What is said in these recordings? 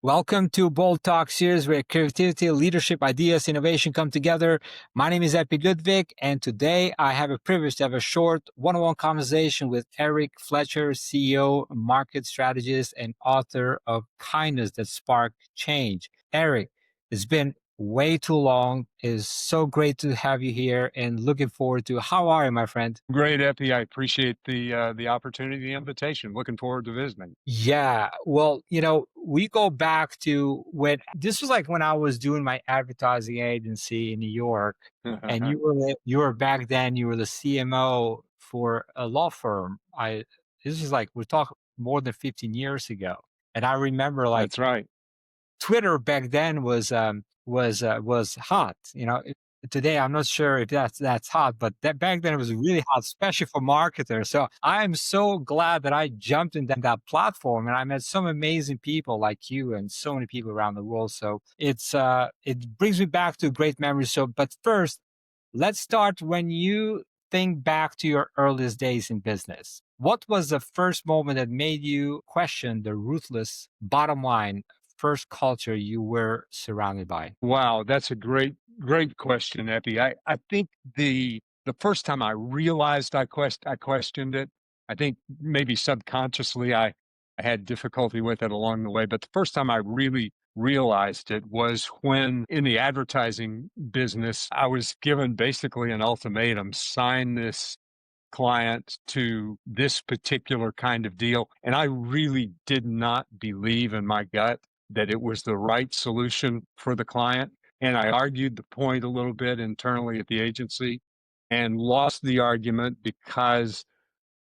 Welcome to Bold Talk series where creativity, leadership, ideas, innovation come together. My name is Epi Ludvik, and today I have a privilege to have a short one-on-one conversation with Eric Fletcher, CEO, market strategist, and author of Kindness That Sparked Change. Eric, it's been way too long. It's so great to have you here and looking forward to. How are you, my friend? Great, Epi. I appreciate the opportunity, the invitation. Looking forward to visiting. Yeah, well, we go back to when this was like when I was doing my advertising agency in New York, and you were back then you were the CMO for a law firm. This is like we're talking more than 15 years ago, and I remember like That's right. Twitter back then was hot. Today I'm not sure if that's hot, but that back then it was really hot, especially for marketers. So I'm so glad that I jumped in that platform and I met some amazing people like you and so many people around the world. So it brings me back to great memories. So, but first, let's start when you think back to your earliest days in business. What was the first moment that made you question the ruthless bottom line first culture you were surrounded by? Wow, that's a great question, Epi. I think the first time I realized I questioned it, I think maybe subconsciously I had difficulty with it along the way, but the first time I really realized it was when in the advertising business, I was given basically an ultimatum: sign this client to this particular kind of deal. And I really did not believe in my gut that it was the right solution for the client. And I argued the point a little bit internally at the agency and lost the argument because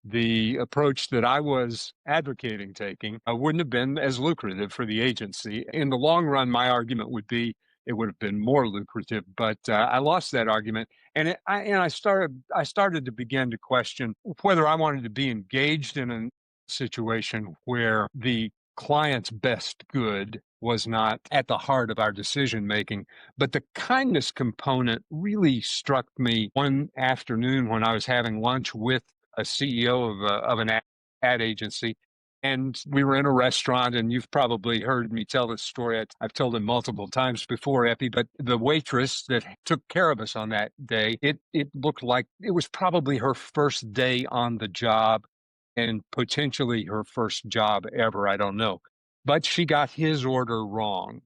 the approach that I was advocating taking wouldn't have been as lucrative for the agency. In the long run, my argument would be it would have been more lucrative, but I lost that argument, and I started to begin to question whether I wanted to be engaged in a situation where the client's best good was not at the heart of our decision making. But the kindness component really struck me one afternoon when I was having lunch with a CEO of an ad agency. And we were in a restaurant, and you've probably heard me tell this story. I've told it multiple times before, Epi, but the waitress that took care of us on that day, it looked like it was probably her first day on the job and potentially her first job ever. I don't know. But she got his order wrong.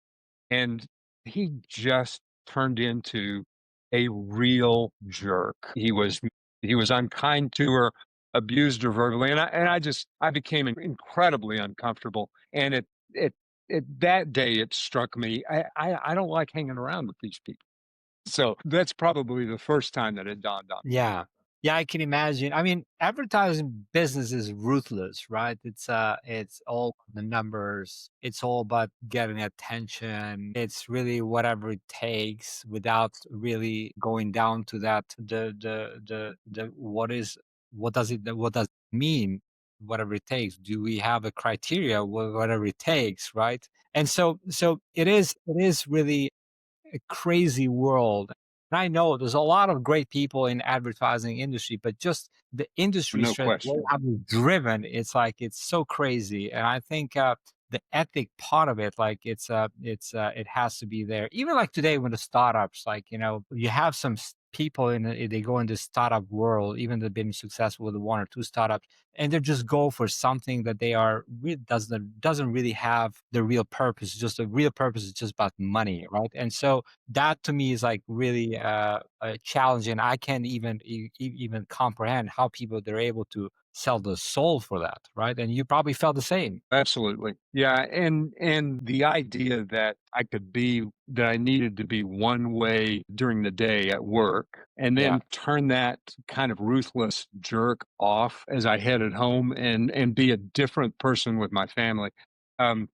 And he just turned into a real jerk. He was unkind to her, abused her verbally, and I became incredibly uncomfortable. And it that day it struck me, I don't like hanging around with these people. So that's probably the first time that it dawned on me. Yeah. Yeah, I can imagine. I mean, advertising business is ruthless, right? It's all the numbers. It's all about getting attention. It's really whatever it takes without really going down to that the what does it mean? Whatever it takes. Do we have a criteria? Whatever it takes, right? And so it is really a crazy world. And I know there's a lot of great people in advertising industry, but just the industry No straight question. driven, it's like it's so crazy. And I think the ethic part of it, like it has to be there. Even like today when the startups, like you have some people they go in this startup world, even they've been successful with one or two startups, and they just go for something that they are doesn't really have the real purpose. Just the real purpose is just about money, right? And so that to me is like really challenging. I can't even comprehend how people they're able to sell the soul for that, right? And you probably felt the same. Absolutely. Yeah. And the idea that that I needed to be one way during the day at work and Yeah. then turn that kind of ruthless jerk off as I headed home and be a different person with my family. I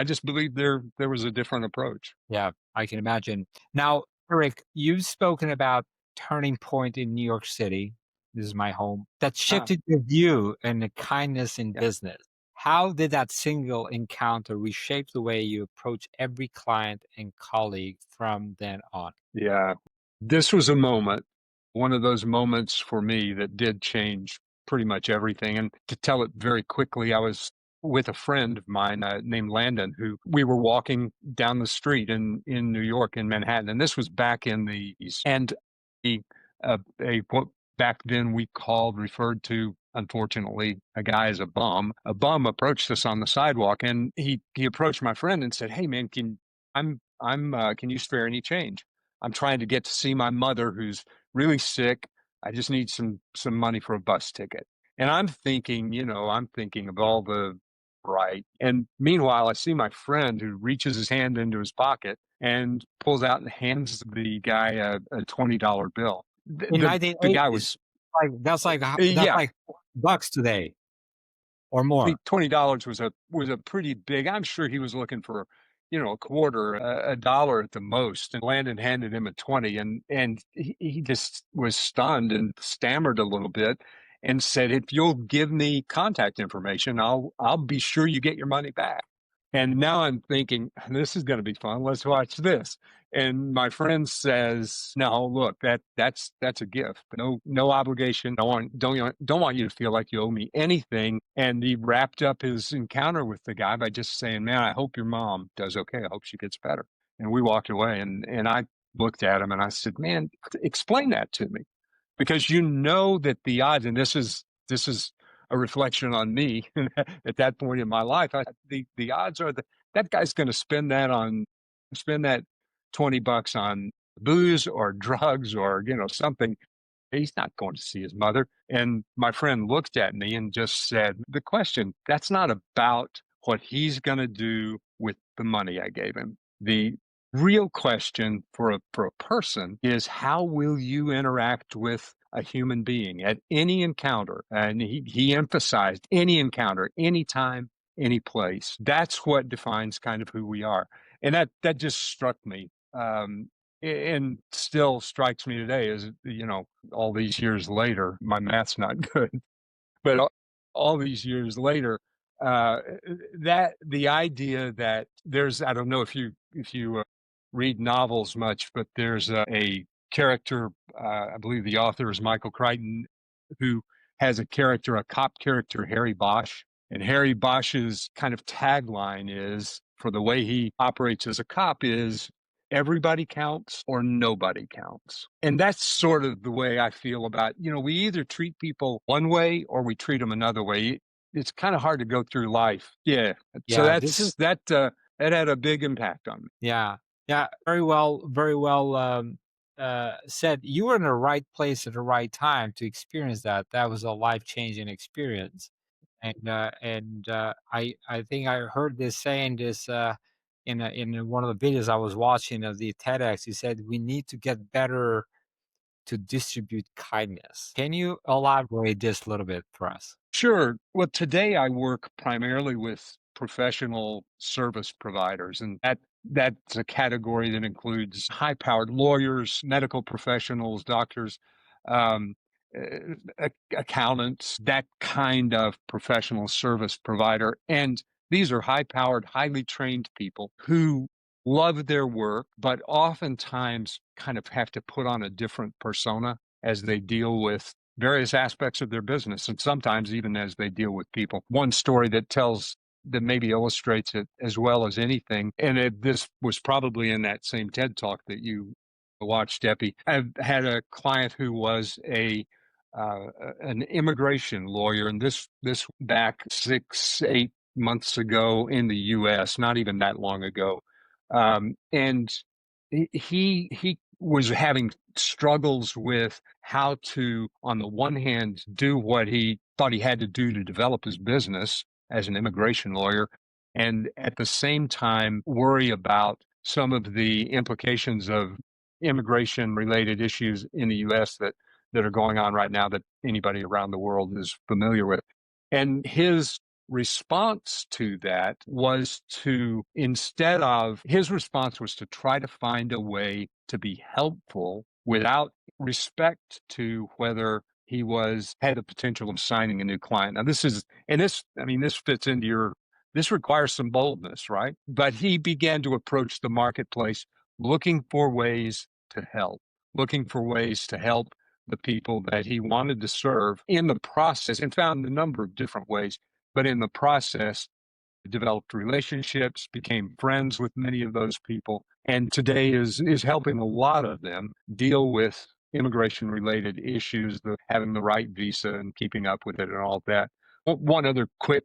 just believe there was a different approach. Yeah, I can imagine. Now, Eric, you've spoken about turning point in New York City. This is my home. That Ah, shifted your view and the kindness in yeah. business. How did that single encounter reshape the way you approach every client and colleague from then on? Yeah. This was a moment, one of those moments for me that did change pretty much everything. And to tell it very quickly, I was with a friend of mine named Landon, who we were walking down the street in New York, in Manhattan. And this was back in the and he, what back then we called, referred to, unfortunately, a guy as a bum. A bum approached us on the sidewalk, and he approached my friend and said, "Hey, man, can you spare any change? I'm trying to get to see my mother who's really sick. I just need some money for a bus ticket." And I'm thinking of all the right. And meanwhile, I see my friend who reaches his hand into his pocket and pulls out and hands the guy a $20 bill. In The guy 1980s, was that's yeah, like bucks today or more. $20 was a pretty big. I'm sure he was looking for, a quarter, a dollar at the most, and Landon handed him a 20, and he just was stunned and stammered a little bit and said, "If you'll give me contact information, I'll be sure you get your money back." And now I'm thinking, this is going to be fun. Let's watch this. And my friend says, "No, look, that's a gift. No obligation. Don't want you to feel like you owe me anything." And he wrapped up his encounter with the guy by just saying, "Man, I hope your mom does okay. I hope she gets better." And we walked away, and I looked at him and I said, "Man, explain that to me." Because you know that the odds, and this is a reflection on me at that point in my life. The odds are that that guy's going to spend that $20 on booze or drugs or something. He's not going to see his mother. And my friend looked at me and just said, "The question, that's not about what he's going to do with the money I gave him. The real question for a person is, how will you interact with a human being at any encounter?" And he emphasized any encounter, anytime, any place. That's what defines kind of who we are. And that just struck me. And still strikes me today, as all these years later. My math's not good, but all these years later, uh, that the idea that there's, I don't know if you read novels much, but there's a character, I believe the author is Michael Crichton, who has a character, a cop character, Harry Bosch. And Harry Bosch's kind of tagline is, for the way he operates as a cop, is everybody counts or nobody counts. And that's sort of the way I feel about, we either treat people one way or we treat them another way. It's kind of hard to go through life. Yeah. So Yeah, this is that had a big impact on me. yeah. Yeah, very well, said. You were in the right place at the right time to experience that. That was a life-changing experience. I think I heard this saying this, in one of the videos I was watching of the TEDx. He said, "We need to get better to distribute kindness." Can you elaborate this a little bit for us? Sure. Well, today I work primarily with professional service providers, and that's a category that includes high-powered lawyers, medical professionals, doctors, um, accountants, that kind of professional service provider. And these are high-powered, highly trained people who love their work, but oftentimes kind of have to put on a different persona as they deal with various aspects of their business, and sometimes even as they deal with people. One story that maybe illustrates it as well as anything, and this was probably in that same TED talk that you watched, Epi. I've had a client who was uh, an immigration lawyer, and this back 6-8 months ago in the U.S., not even that long ago, and he was having struggles with how to, on the one hand, do what he thought he had to do to develop his business as an immigration lawyer, and at the same time worry about some of the implications of immigration related issues in the US that are going on right now, that anybody around the world is familiar with. And his response to that was to, his response was to try to find a way to be helpful without respect to whether he was had the potential of signing a new client. Now this is and this I mean this fits into your this requires some boldness, right? But he began to approach the marketplace looking for ways to help, looking for ways to help the people that he wanted to serve in the process and found a number of different ways. But in the process, developed relationships, became friends with many of those people, and today is helping a lot of them deal with immigration related issues, the having the right visa and keeping up with it and all that. One other quick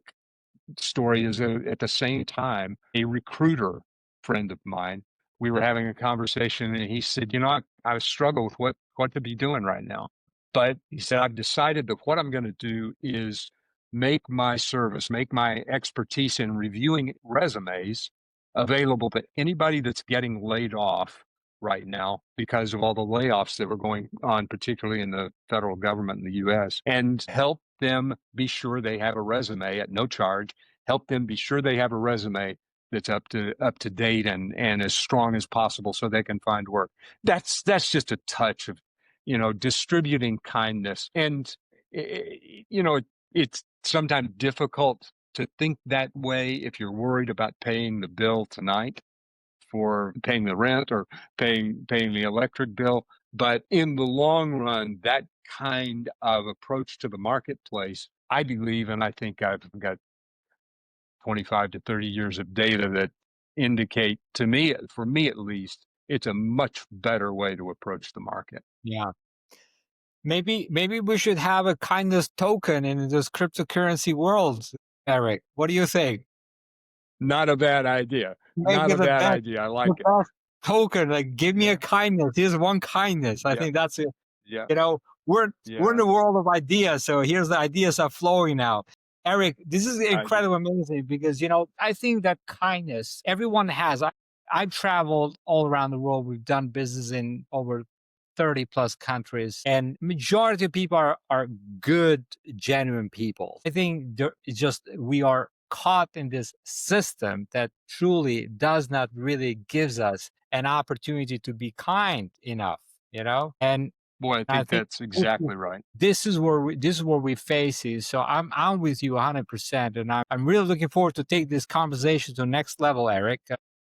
story is at the same time, a recruiter friend of mine, we were having a conversation and he said, you know, I struggle with what to be doing right now. But he said, I've decided that what I'm going to do is make my service, make my expertise in reviewing resumes available to anybody that's getting laid off right now because of all the layoffs that were going on, particularly in the federal government in the US, and help them be sure they have a resume at no charge, help them be sure they have a resume that's up to date and as strong as possible so they can find work. That's just a touch of, distributing kindness. And it's sometimes difficult to think that way if you're worried about paying the bill tonight, for paying the rent or paying the electric bill. But in the long run, that kind of approach to the marketplace, I believe, and I think I've got 25 to 30 years of data that indicate to me, for me at least, it's a much better way to approach the market. Yeah. Maybe we should have a kindness token in this cryptocurrency world, Eric. What do you think? Not a bad idea. Make Not it a bad idea. I the like it. best token. Like, give me a Yeah. kindness. Here's one kindness. I Yeah. think that's it. Yeah. You know, we're in Yeah. the world of ideas. So here's the ideas are flowing now. Eric, this is I incredible, amazing because I think that kindness everyone has. I've traveled all around the world. We've done business in over 30 plus countries, and majority of people are good, genuine people. I think it's just we are caught in this system that truly does not really gives us an opportunity to be kind enough. And Boy, I I think think that's exactly right. this is where we face is. So I'm with you 100%, and I'm really looking forward to take this conversation to the next level, Eric.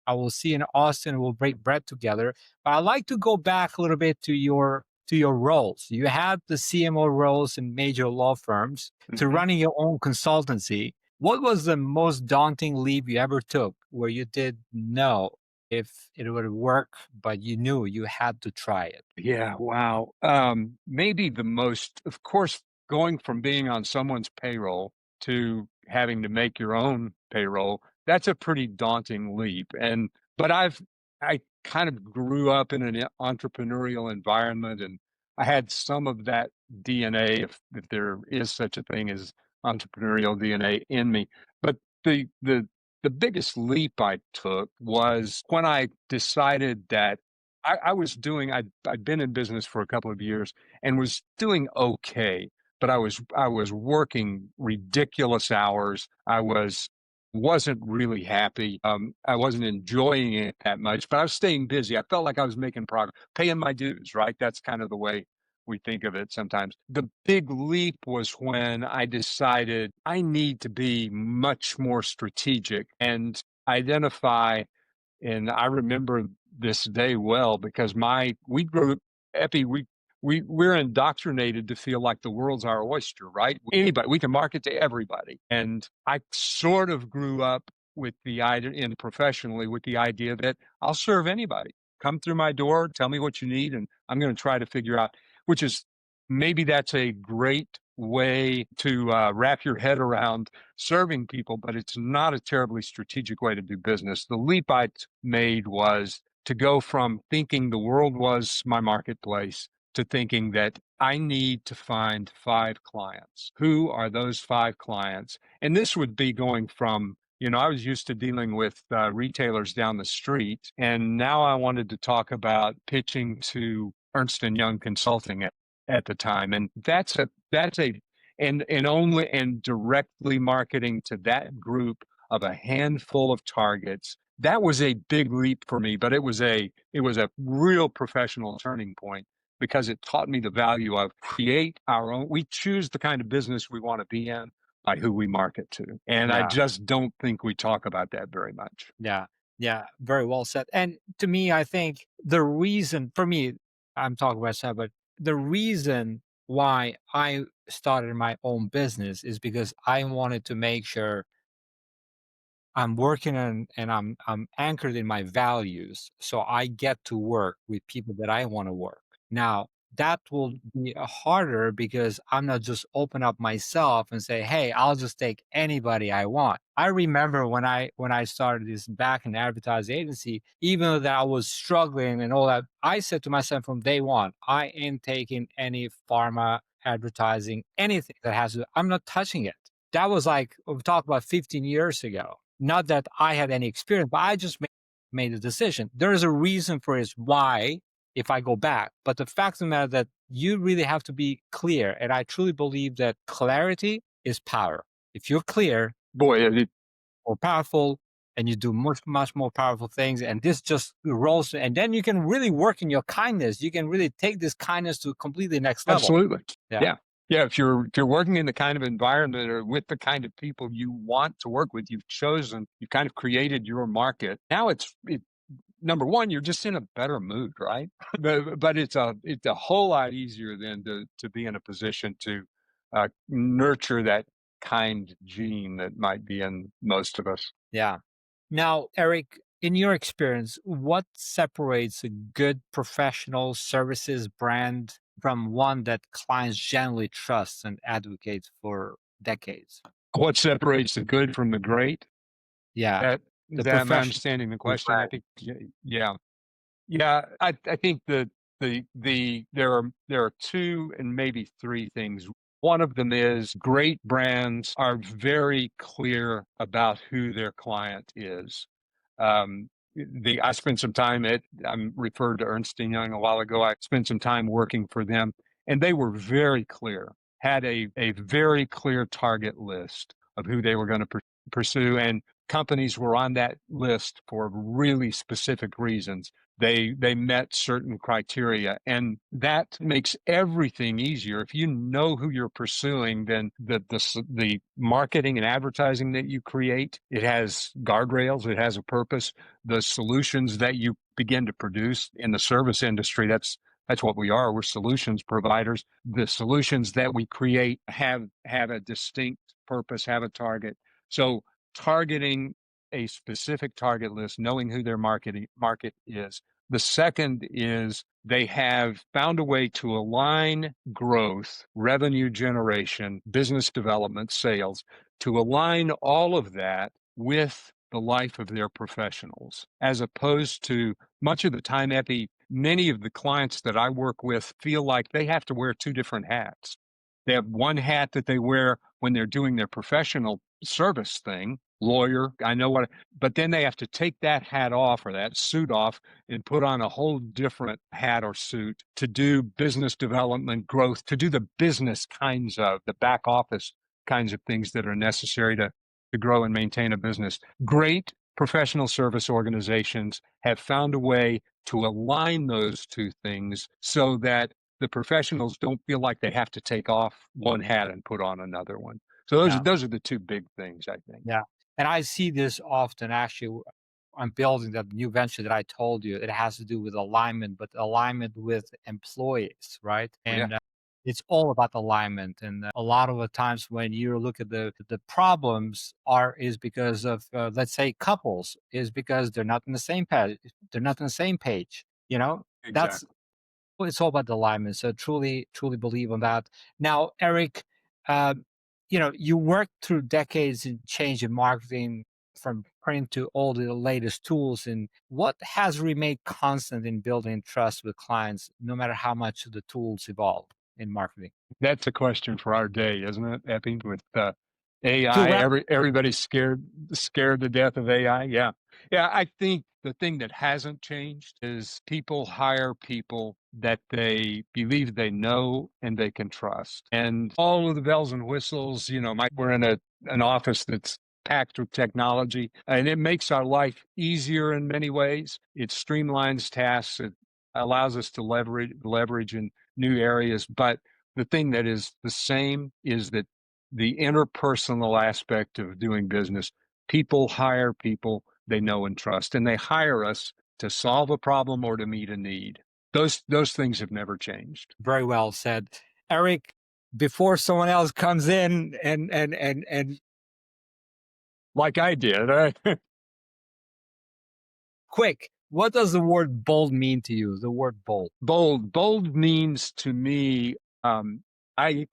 I will see you in Austin. We'll break bread together. But I'd like to go back a little bit to your roles. You had the CMO roles in major law firms to Mhm. running your own consultancy. What was the most daunting leap you ever took where you did know if it would work, but you knew you had to try it? Yeah, wow. Maybe the most, of course, going from being on someone's payroll to having to make your own payroll, that's a pretty daunting leap. But I kind of grew up in an entrepreneurial environment and I had some of that DNA, if there is such a thing as entrepreneurial DNA in me. But the biggest leap I took was when I decided that I was doing I'd been in business for a couple of years and was doing okay, but I was working ridiculous hours. Wasn't really happy. I wasn't enjoying it that much, but I was staying busy. I felt like I was making progress, paying my dues, right? That's kind of the way we think of it sometimes. The big leap was when I decided I need to be much more strategic and identify, and I remember this day well because my we grew Epi, we're indoctrinated to feel like the world's our oyster, right? Anybody, we can market to everybody. And I sort of grew up with the idea in professionally with the idea that I'll serve anybody. Come through my door, tell me what you need, and I'm going to try to figure out, which is maybe that's a great way to wrap your head around serving people, but it's not a terribly strategic way to do business. The leap I made was to go from thinking the world was my marketplace to thinking that I need to find 5 clients. Who are those 5 clients? And this would be going from, I was used to dealing with retailers down the street, and now I wanted to talk about pitching to Ernst and Young Consulting at the time, and that's a and only and directly marketing to that group of a handful of targets. That was a big leap for me, but it was a real professional turning point because it taught me the value of create our own. We choose the kind of business we want to be in by who we market to. And I Yeah. just don't think we talk about that very much. Yeah. Yeah. Very well said. And to me, I think the reason for me, I'm talking about myself, but the reason why I started my own business is because I wanted to make sure I'm working on and I'm anchored in my values. So I get to work with people that I want to work. Now, that will be harder because I'm not just open up myself and say, "Hey, I'll just take anybody I want." I remember when I started this back in the advertising agency, even though that I was struggling and all that, I said to myself from day one, I ain't taking any pharma advertising, anything that has to, I'm not touching it. That was like we talked about 15 years ago. Not that I had any experience, but I just made a decision. There is a reason for his why if I go back. But the fact of the matter that you really have to be clear. And I truly believe that clarity is power. If you're clear Boy, or powerful and you do much, much more powerful things, and this just rolls, and then you can really work in your kindness. You can really take this kindness to completely next level. absolutely. Yeah. Yeah. Yeah. If you're working in the kind of environment or with the kind of people you want to work with, you've kind of created your market. Now number one, you're just in a better mood, right? But it's a whole lot easier than to be in a position to nurture that kind gene that might be in most of us. Yeah. Now, Eric, in your experience, what separates a good professional services brand from one that clients generally trust and advocate for decades? What separates the good from the great? Yeah, That the that am I professional understanding the question? I brand. think yeah. Yeah, I think that there are 2 and maybe 3 things. One of them is great brands are very clear about who their client is. I spent some time I'm referred to Ernst& and Young a while ago. I spent some time working for them, and they were very clear, had a very clear target list of who they were gonna pursue, and companies were on that list for really specific reasons. They met certain criteria, and that makes everything easier. If you know who you're pursuing, then the marketing and advertising that you create, it has guardrails, it has a purpose. The solutions that you begin to produce in the service industry, that's what we are. We're solutions providers. The solutions that we create have a distinct purpose, have a target. So targeting a specific target list, knowing who their market is. The second is they have found a way to align growth, revenue generation, business development, sales, to align all of that with the life of their professionals, as opposed to much of the time, Epi, many of the clients that I work with feel like they have to wear 2 different hats. They have one hat that they wear when they're doing their professional service thing, lawyer, I know what, but then they have to take that hat off or that suit off and put on a whole different hat or suit to do business development growth, to do the business kinds of the back office kinds of things that are necessary to grow and maintain a business. Great professional service organizations have found a way to align those 2 things so that the professionals don't feel like they have to take off one hat and put on another one. So Yeah, those are the 2 big things, I think. yeah. And I see this often actually. I'm building that new venture that I told you. It has to do with alignment, but alignment with employees, right? Oh, yeah, And it's all about alignment. And a lot of the times when you look at the problems are is because of let's say couples is because they're not in the same page. They're not on the same page. You know, that's exactly. well, it's all about the alignment. So truly, truly believe on that. Now, Eric, uh, you worked through decades in change in marketing from print to all the latest tools. And what has remained constant in building trust with clients, no matter how much the tools evolve in marketing? That's a question for our day, isn't it, Epping? With To AI, wrap, everybody's scared to death of AI. Yeah, yeah. I think the thing that hasn't changed is people hire people that they believe they know and they can trust, and all of the bells and whistles. We're in an office that's packed with technology, and it makes our life easier in many ways. It streamlines tasks. It allows us to leverage new areas. But the thing that is the same is that the interpersonal aspect of doing business, people hire people they know and trust, and they hire us to solve a problem or to meet a need. Those things have never changed. Very well said. Eric, before someone else comes in and Like I did. quick, what does the word bold mean to you? The word bold. Bold means to me, I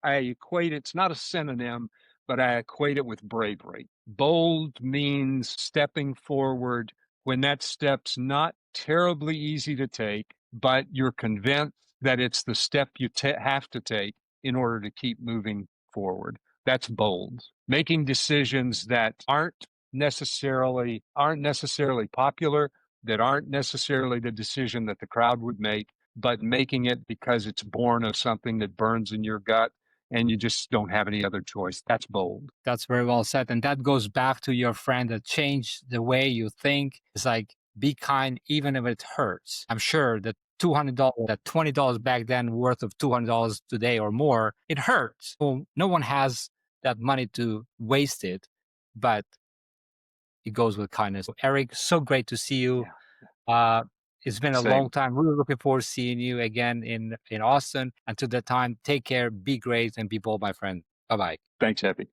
I equate it's not a synonym, but I equate it with bravery. Bold means stepping forward when that step's not terribly easy to take, but you're convinced that it's the step you have to take in order to keep moving forward. That's bold. Making decisions that aren't necessarily popular, that aren't necessarily the decision that the crowd would make, but making it because it's born of something that burns in your gut and you just don't have any other choice. That's bold. That's very well said. And that goes back to your friend that changed the way you think. It's like, be kind even if it hurts. I'm sure that $200, that $20 back then worth of $200 today or more, it hurts. Well, no one has that money to waste it, but it goes with kindness. Eric, so great to see you. Yeah. Uh, it's been a long Same. time. Really looking forward to seeing you again in Austin. Until that time, take care, be great, and be bold, my friend. Bye bye. Thanks, Epi.